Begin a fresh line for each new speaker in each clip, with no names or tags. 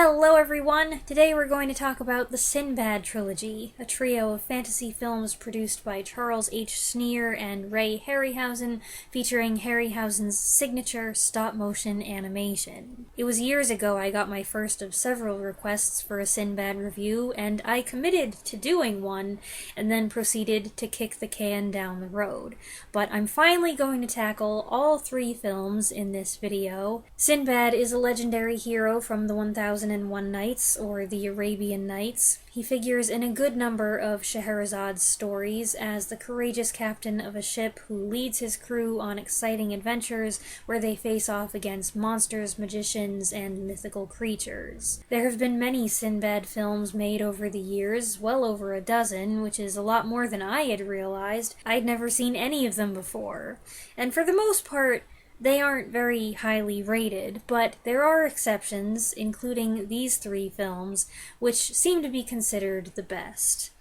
Hello everyone! Today we're going to talk about the Sinbad Trilogy, a trio of fantasy films produced by Charles H. Schneer and Ray Harryhausen, featuring Harryhausen's signature stop-motion animation. It was years ago I got my first of several requests for a Sinbad review, and I committed to doing one, and then proceeded to kick the can down the road. But I'm finally going to tackle all three films in this video. Sinbad is a legendary hero from the 1001 Nights, or the Arabian Nights. He figures in a good number of Scheherazad's stories as the courageous captain of a ship who leads his crew on exciting adventures where they face off against monsters, magicians, and mythical creatures. There have been many Sinbad films made over the years, well over a dozen, which is a lot more than I had realized. I'd never seen any of them before. And for the most part, they aren't very highly rated, but there are exceptions, including these three films, which seem to be considered the best.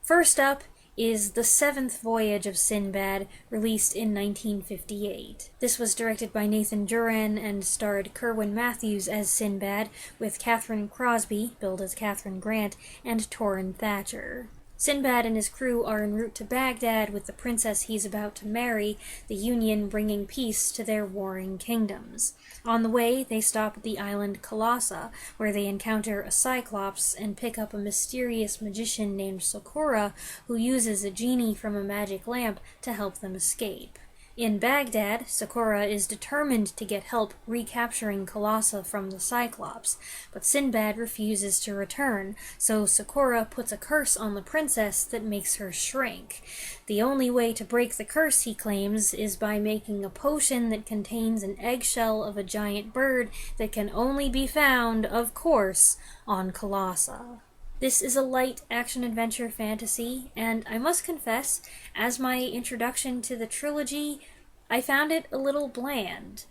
First up is The Seventh Voyage of Sinbad, released in 1958. This was directed by Nathan Juran and starred Kerwin Matthews as Sinbad, with Catherine Crosby, billed as Catherine Grant, and Torrin Thatcher. Sinbad and his crew are en route to Baghdad with the princess he's about to marry, the union bringing peace to their warring kingdoms. On the way, they stop at the island Colossa, where they encounter a Cyclops and pick up a mysterious magician named Socorro, who uses a genie from a magic lamp to help them escape. In Baghdad, Socorro is determined to get help recapturing Colossa from the Cyclops, but Sinbad refuses to return, so Socorro puts a curse on the princess that makes her shrink. The only way to break the curse, he claims, is by making a potion that contains an eggshell of a giant bird that can only be found, of course, on Colossa. This is a light action-adventure fantasy, and I must confess, as my introduction to the trilogy, I found it a little bland.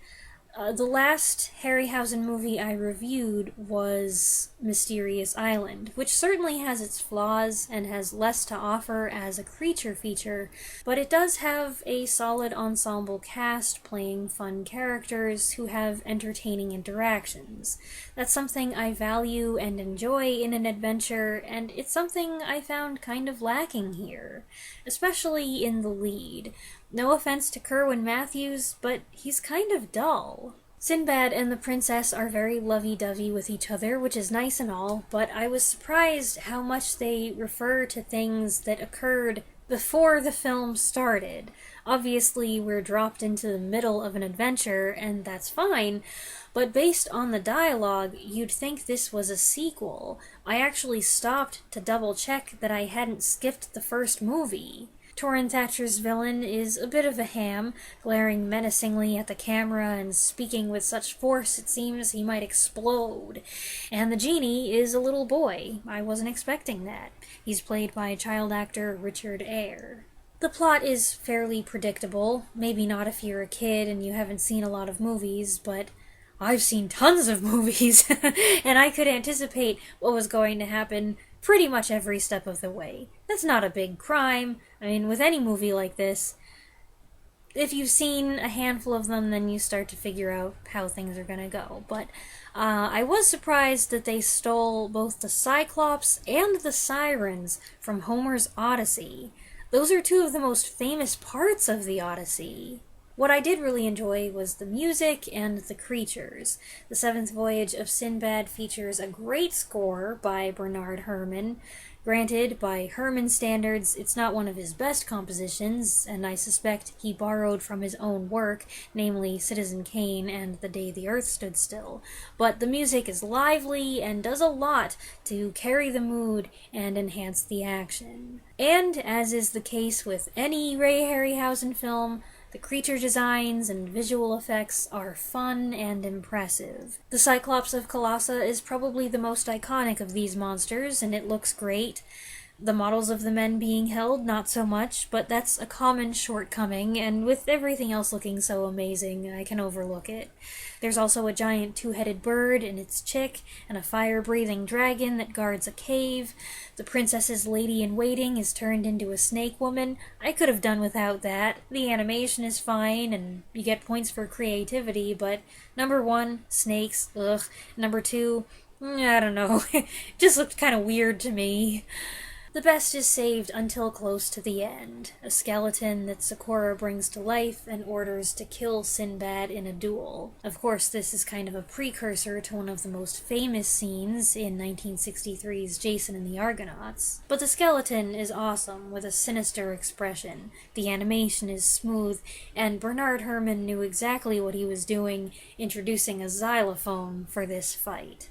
The last Harryhausen movie I reviewed was Mysterious Island, which certainly has its flaws and has less to offer as a creature feature, but it does have a solid ensemble cast playing fun characters who have entertaining interactions. That's something I value and enjoy in an adventure, and it's something I found kind of lacking here, especially in the lead. No offense to Kerwin Matthews, but he's kind of dull. Sinbad and the princess are very lovey-dovey with each other, which is nice and all, but I was surprised how much they refer to things that occurred before the film started. Obviously, we're dropped into the middle of an adventure, and that's fine, but based on the dialogue, you'd think this was a sequel. I actually stopped to double-check that I hadn't skipped the first movie. Torrin Thatcher's villain is a bit of a ham, glaring menacingly at the camera and speaking with such force it seems he might explode. And the genie is a little boy. I wasn't expecting that. He's played by child actor Richard Eyre. The plot is fairly predictable, maybe not if you're a kid and you haven't seen a lot of movies, but I've seen tons of movies, and I could anticipate what was going to happen pretty much every step of the way. That's not a big crime. I mean, with any movie like this, if you've seen a handful of them, then you start to figure out how things are gonna go. But I was surprised that they stole both the Cyclops and the Sirens from Homer's Odyssey. Those are two of the most famous parts of the Odyssey. What I did really enjoy was the music and the creatures. The Seventh Voyage of Sinbad features a great score by Bernard Herrmann. Granted, by Herrmann standards, it's not one of his best compositions, and I suspect he borrowed from his own work, namely Citizen Kane and The Day the Earth Stood Still. But the music is lively and does a lot to carry the mood and enhance the action. And, as is the case with any Ray Harryhausen film, the creature designs and visual effects are fun and impressive. The Cyclops of Colossa is probably the most iconic of these monsters, and it looks great. The models of the men being held, not so much, but that's a common shortcoming, and with everything else looking so amazing, I can overlook it. There's also a giant two-headed bird and its chick, and a fire-breathing dragon that guards a cave. The princess's lady-in-waiting is turned into a snake woman. I could have done without that. The animation is fine, and you get points for creativity, but number one, snakes, ugh. Number two, I don't know. It just looked kind of weird to me. The best is saved until close to the end, a skeleton that Sakura brings to life and orders to kill Sinbad in a duel. Of course, this is kind of a precursor to one of the most famous scenes in 1963's Jason and the Argonauts. But the skeleton is awesome, with a sinister expression. The animation is smooth, and Bernard Herrmann knew exactly what he was doing, introducing a xylophone for this fight.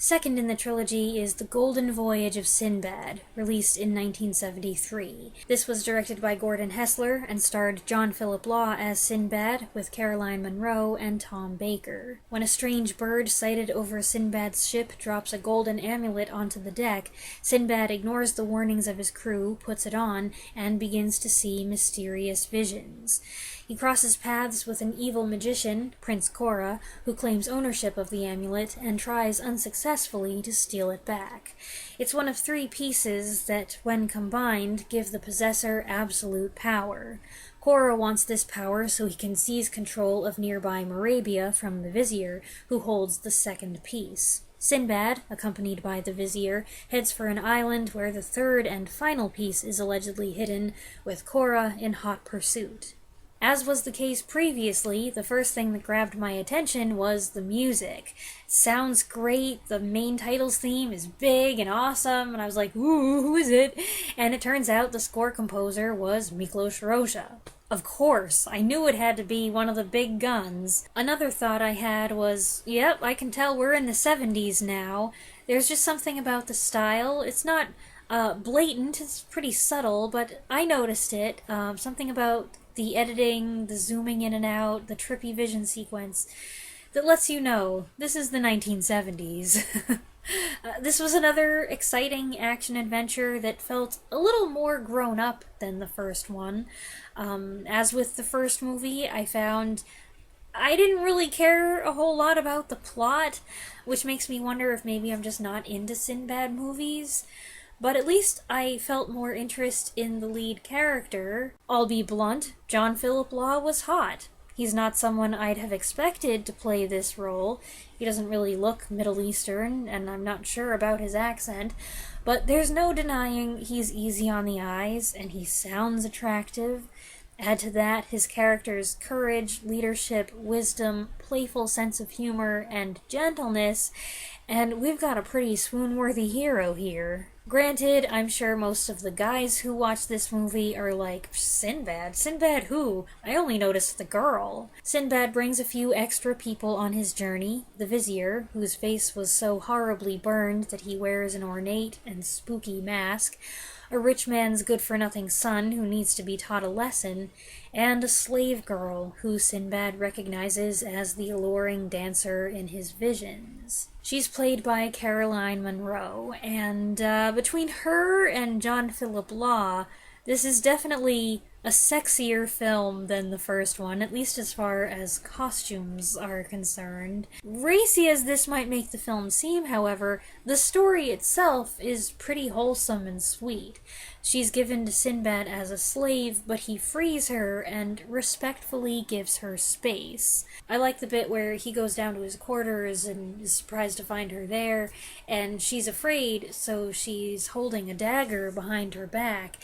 Second in the trilogy is The Golden Voyage of Sinbad, released in 1973. This was directed by Gordon Hessler and starred John Philip Law as Sinbad, with Caroline Munro and Tom Baker. When a strange bird sighted over Sinbad's ship drops a golden amulet onto the deck, Sinbad ignores the warnings of his crew, puts it on, and begins to see mysterious visions. He crosses paths with an evil magician, Prince Korra, who claims ownership of the amulet and tries unsuccessfully to steal it back. It's one of 3 pieces that, when combined, give the possessor absolute power. Korra wants this power so he can seize control of nearby Moravia from the Vizier, who holds the second piece. Sinbad, accompanied by the Vizier, heads for an island where the third and final piece is allegedly hidden, with Korra in hot pursuit. As was the case previously, the first thing that grabbed my attention was the music. It sounds great, the main title's theme is big and awesome, and I was like, ooh, who is it? And it turns out the score composer was Miklos Rozsa. Of course, I knew it had to be one of the big guns. Another thought I had was, yep, I can tell we're in the 70s now. There's just something about the style. It's not blatant, it's pretty subtle, but I noticed it. Something about the editing, the zooming in and out, the trippy vision sequence that lets you know this is the 1970s. This was another exciting action-adventure that felt a little more grown up than the first one. As with the first movie, I found I didn't really care a whole lot about the plot, which makes me wonder if maybe I'm just not into Sinbad movies. But at least I felt more interest in the lead character. I'll be blunt, John Philip Law was hot. He's not someone I'd have expected to play this role. He doesn't really look Middle Eastern, and I'm not sure about his accent, but there's no denying he's easy on the eyes, and he sounds attractive. Add to that his character's courage, leadership, wisdom, playful sense of humor, and gentleness, and we've got a pretty swoon-worthy hero here. Granted, I'm sure most of the guys who watch this movie are like, Sinbad? Sinbad who? I only noticed the girl. Sinbad brings a few extra people on his journey. The Vizier, whose face was so horribly burned that he wears an ornate and spooky mask, a rich man's good-for-nothing son who needs to be taught a lesson, and a slave girl who Sinbad recognizes as the alluring dancer in his visions. She's played by Caroline Munro, and between her and John Philip Law, this is definitely a sexier film than the first one, at least as far as costumes are concerned. Racy as this might make the film seem, however, the story itself is pretty wholesome and sweet. She's given to Sinbad as a slave, but he frees her and respectfully gives her space. I like the bit where he goes down to his quarters and is surprised to find her there, and she's afraid, so she's holding a dagger behind her back,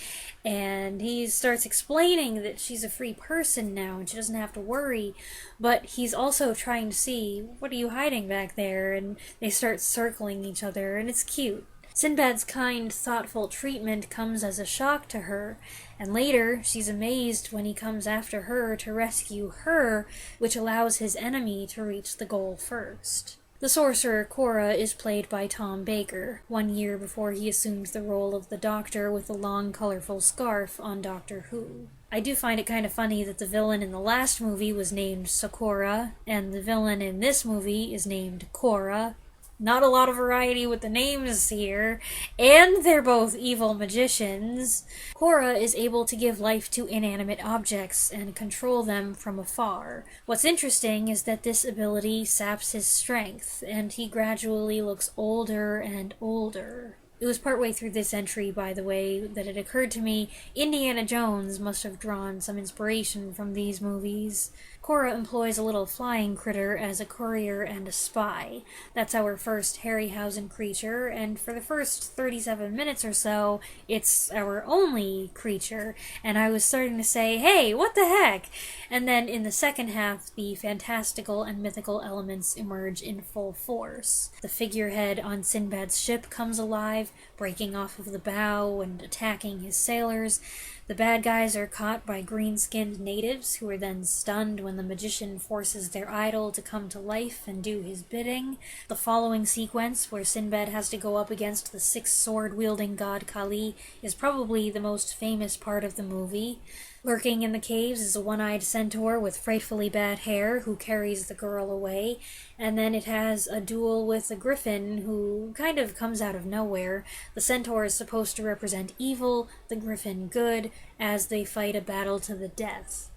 and he starts explaining that she's a free person now and she doesn't have to worry, but he's also trying to see, what are you hiding back there? And they start circling each other, and it's cute. Sinbad's kind, thoughtful treatment comes as a shock to her, and later she's amazed when he comes after her to rescue her, which allows his enemy to reach the goal first. The sorcerer Korra is played by Tom Baker, 1 year before he assumed the role of the Doctor with the long, colorful scarf on Doctor Who. I do find it kind of funny that the villain in the last movie was named Sakura, and the villain in this movie is named Korra. Not a lot of variety with the names here, and they're both evil magicians. Korra is able to give life to inanimate objects and control them from afar. What's interesting is that this ability saps his strength, and he gradually looks older and older. It was partway through this entry, by the way, that it occurred to me Indiana Jones must have drawn some inspiration from these movies. Cora employs a little flying critter as a courier and a spy. That's our first Harryhausen creature, and for the first 37 minutes or so, it's our only creature, and I was starting to say, hey, what the heck? And then in the second half, the fantastical and mythical elements emerge in full force. The figurehead on Sinbad's ship comes alive, breaking off of the bow and attacking his sailors. The bad guys are caught by green-skinned natives, who are then stunned when the magician forces their idol to come to life and do his bidding. The following sequence, where Sinbad has to go up against the six-sword-wielding god Kali, is probably the most famous part of the movie. Lurking in the caves is a one-eyed centaur with frightfully bad hair who carries the girl away, and then it has a duel with a griffin who kind of comes out of nowhere. The centaur is supposed to represent evil, the griffin good, as they fight a battle to the death.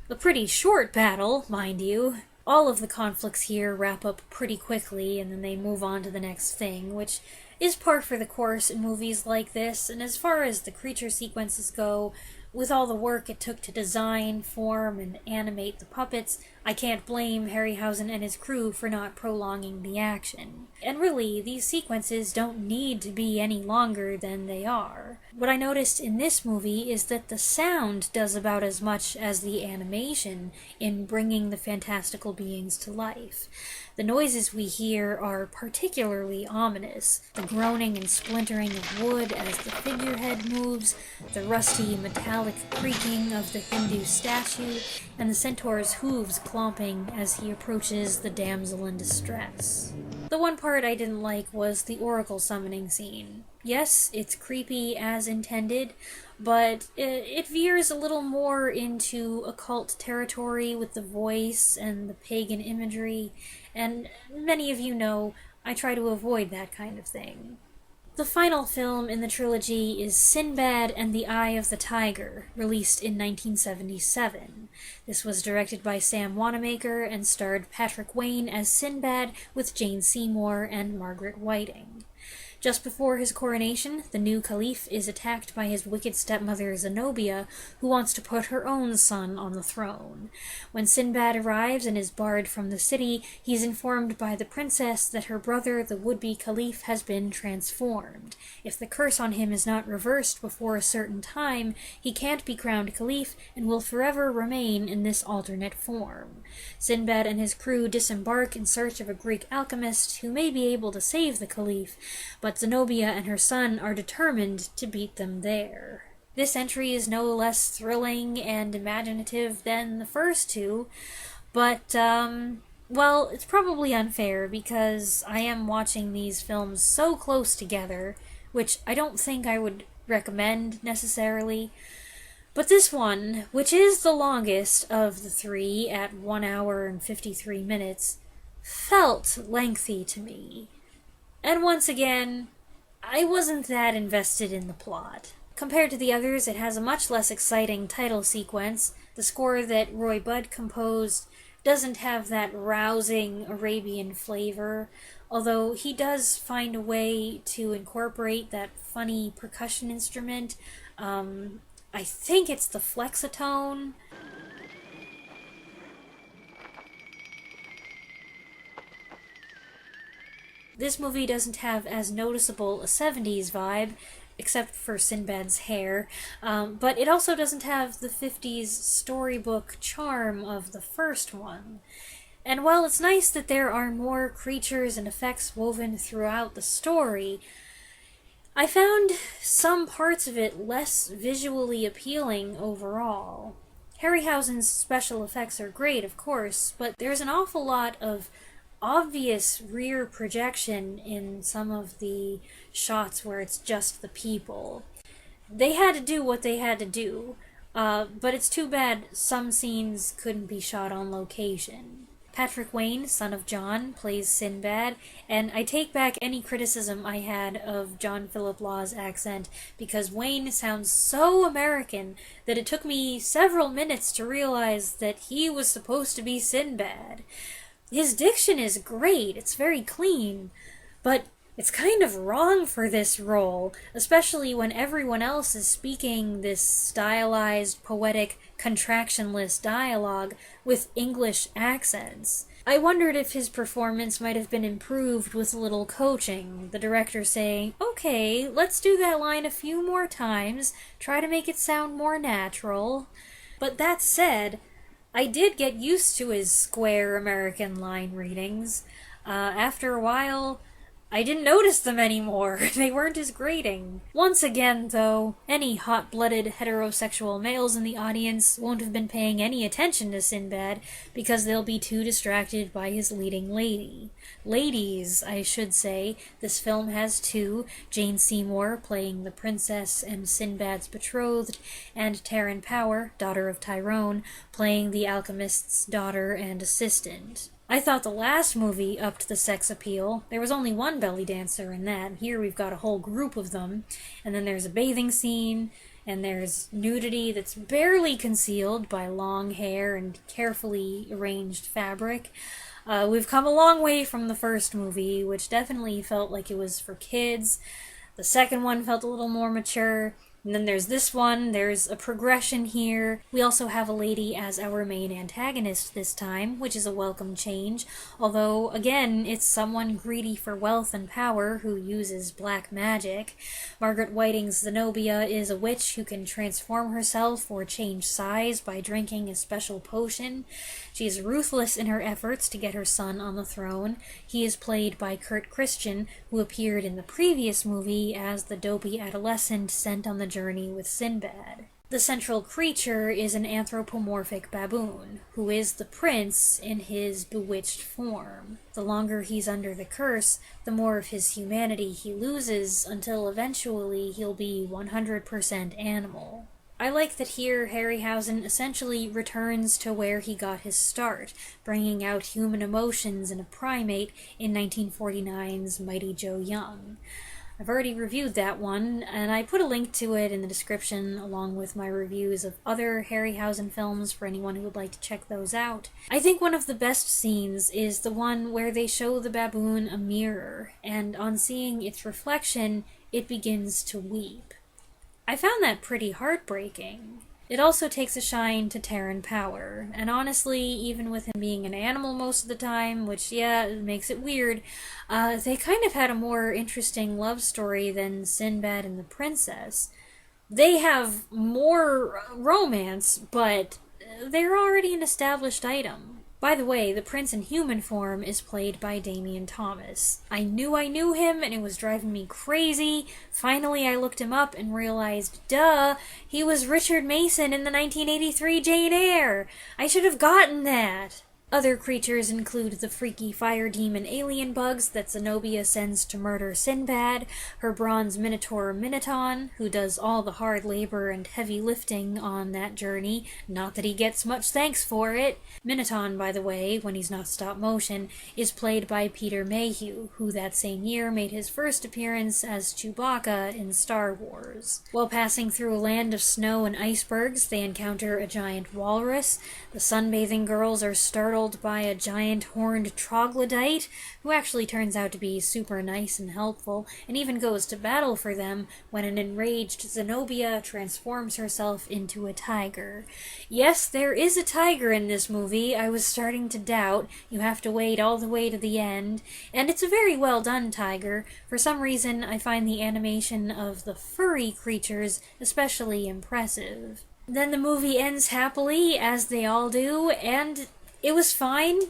A pretty short battle, mind you. All of the conflicts here wrap up pretty quickly, and then they move on to the next thing, which is par for the course in movies like this, and as far as the creature sequences go, with all the work it took to design, form, and animate the puppets, I can't blame Harryhausen and his crew for not prolonging the action. And really, these sequences don't need to be any longer than they are. What I noticed in this movie is that the sound does about as much as the animation in bringing the fantastical beings to life. The noises we hear are particularly ominous. The groaning and splintering of wood as the figurehead moves, the rusty metallic creaking of the Hindu statue, and the centaur's hooves clomping as he approaches the damsel in distress. The one part I didn't like was the oracle summoning scene. Yes, it's creepy as intended, but it veers a little more into occult territory with the voice and the pagan imagery, and many of you know I try to avoid that kind of thing. The final film in the trilogy is Sinbad and the Eye of the Tiger, released in 1977. This was directed by Sam Wanamaker and starred Patrick Wayne as Sinbad with Jane Seymour and Margaret Whiting. Just before his coronation, the new caliph is attacked by his wicked stepmother Zenobia, who wants to put her own son on the throne. When Sinbad arrives and is barred from the city, he is informed by the princess that her brother, the would-be caliph, has been transformed. If the curse on him is not reversed before a certain time, he can't be crowned caliph and will forever remain in this alternate form. Sinbad and his crew disembark in search of a Greek alchemist who may be able to save the caliph, but Zenobia and her son are determined to beat them there. This entry is no less thrilling and imaginative than the first two, but, well, it's probably unfair because I am watching these films so close together, which I don't think I would recommend necessarily. But this one, which is the longest of the three at 1 hour and 53 minutes, felt lengthy to me. And once again, I wasn't that invested in the plot. Compared to the others, it has a much less exciting title sequence. The score that Roy Budd composed doesn't have that rousing Arabian flavor, although he does find a way to incorporate that funny percussion instrument. I think it's the flexatone. This movie doesn't have as noticeable a 70s vibe, except for Sinbad's hair, but it also doesn't have the 50s storybook charm of the first one. And while it's nice that there are more creatures and effects woven throughout the story, I found some parts of it less visually appealing overall. Harryhausen's special effects are great, of course, but there's an awful lot of obvious rear projection in some of the shots where it's just the people. They had to do what they had to do, but it's too bad some scenes couldn't be shot on location. Patrick Wayne, son of John, plays Sinbad, and I take back any criticism I had of John Philip Law's accent, because Wayne sounds so American that it took me several minutes to realize that he was supposed to be Sinbad. His diction is great, it's very clean, but It's kind of wrong for this role, especially when everyone else is speaking this stylized, poetic, contractionless dialogue with English accents. I wondered if his performance might have been improved with a little coaching, the director saying, okay, let's do that line a few more times, try to make it sound more natural. But that said, I did get used to his square American line readings. After a while, I didn't notice them anymore. They weren't as grating. Once again, though, any hot-blooded heterosexual males in the audience won't have been paying any attention to Sinbad because they'll be too distracted by his leading lady. Ladies, I should say. This film has two, Jane Seymour playing the princess and Sinbad's betrothed, and Taryn Power, daughter of Tyrone, playing the alchemist's daughter and assistant. I thought the last movie upped the sex appeal. There was only one belly dancer in that, and here we've got a whole group of them. And then there's a bathing scene, and there's nudity that's barely concealed by long hair and carefully arranged fabric. We've come a long way from the first movie, which definitely felt like it was for kids. The second one felt a little more mature. And then there's this one, there's a progression here. We also have a lady as our main antagonist this time, which is a welcome change. Although, again, it's someone greedy for wealth and power who uses black magic. Margaret Whiting's Zenobia is a witch who can transform herself or change size by drinking a special potion. She is ruthless in her efforts to get her son on the throne. He is played by Kurt Christian, who appeared in the previous movie as the dopey adolescent sent on the journey with Sinbad. The central creature is an anthropomorphic baboon, who is the prince in his bewitched form. The longer he's under the curse, the more of his humanity he loses, until eventually he'll be 100% animal. I like that here Harryhausen essentially returns to where he got his start, bringing out human emotions in a primate in 1949's Mighty Joe Young. I've already reviewed that one, and I put a link to it in the description along with my reviews of other Harryhausen films for anyone who would like to check those out. I think one of the best scenes is the one where they show the baboon a mirror, and on seeing its reflection, it begins to weep. I found that pretty heartbreaking. It also takes a shine to Taryn Power, and honestly, even with him being an animal most of the time, which, yeah, makes it weird, they kind of had a more interesting love story than Sinbad and the princess. They have more romance, but they're already an established item. By the way, the prince in human form is played by Damian Thomas. I knew him, and it was driving me crazy. Finally, I looked him up and realized, duh, he was Richard Mason in the 1983 Jane Eyre. I should have gotten that. Other creatures include the freaky fire demon alien bugs that Zenobia sends to murder Sinbad, her bronze minotaur Minoton, who does all the hard labor and heavy lifting on that journey, not that he gets much thanks for it. Minoton, by the way, when he's not stop motion, is played by Peter Mayhew, who that same year made his first appearance as Chewbacca in Star Wars. While passing through a land of snow and icebergs, they encounter a giant walrus. The sunbathing girls are startled by a giant horned troglodyte, who actually turns out to be super nice and helpful, and even goes to battle for them when an enraged Zenobia transforms herself into a tiger. Yes, there is a tiger in this movie. I was starting to doubt. You have to wait all the way to the end, and it's a very well done tiger. For some reason, I find the animation of the furry creatures especially impressive. Then the movie ends happily, as they all do, and it was fine.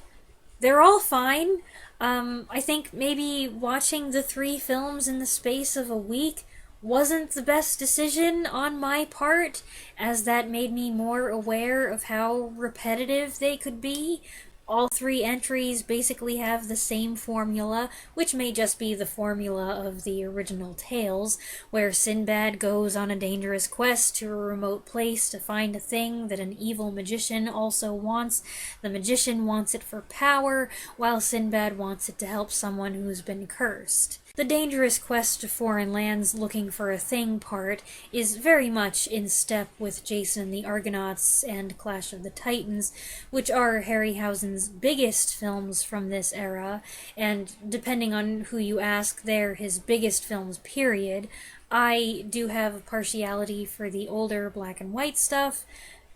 They're all fine. I think maybe watching the 3 films in the space of a week wasn't the best decision on my part, as that made me more aware of how repetitive they could be. All 3 entries basically have the same formula, which may just be the formula of the original tales, where Sinbad goes on a dangerous quest to a remote place to find a thing that an evil magician also wants. The magician wants it for power, while Sinbad wants it to help someone who's been cursed. The dangerous quest to foreign lands looking for a thing part is very much in step with Jason and the Argonauts and Clash of the Titans, which are Harryhausen's biggest films from this era, and depending on who you ask, they're his biggest films, period. I do have a partiality for the older black and white stuff.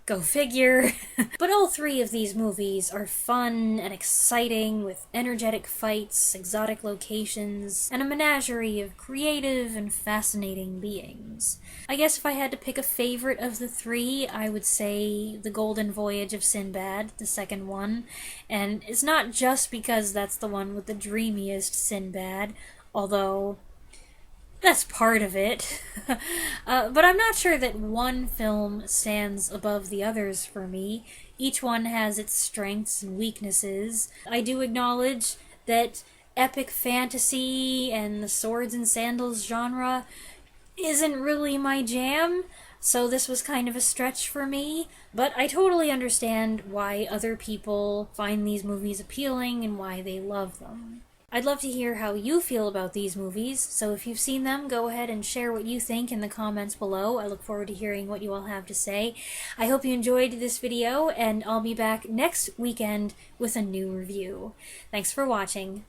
Go figure. But all three of these movies are fun and exciting, with energetic fights, exotic locations, and a menagerie of creative and fascinating beings. I guess if I had to pick a favorite of the three, I would say The Golden Voyage of Sinbad, the second one. And it's not just because that's the one with the dreamiest Sinbad, although that's part of it. But I'm not sure that one film stands above the others for me. Each one has its strengths and weaknesses. I do acknowledge that epic fantasy and the swords and sandals genre isn't really my jam, so this was kind of a stretch for me, but I totally understand why other people find these movies appealing and why they love them. I'd love to hear how you feel about these movies, so if you've seen them, go ahead and share what you think in the comments below. I look forward to hearing what you all have to say. I hope you enjoyed this video, and I'll be back next weekend with a new review. Thanks for watching.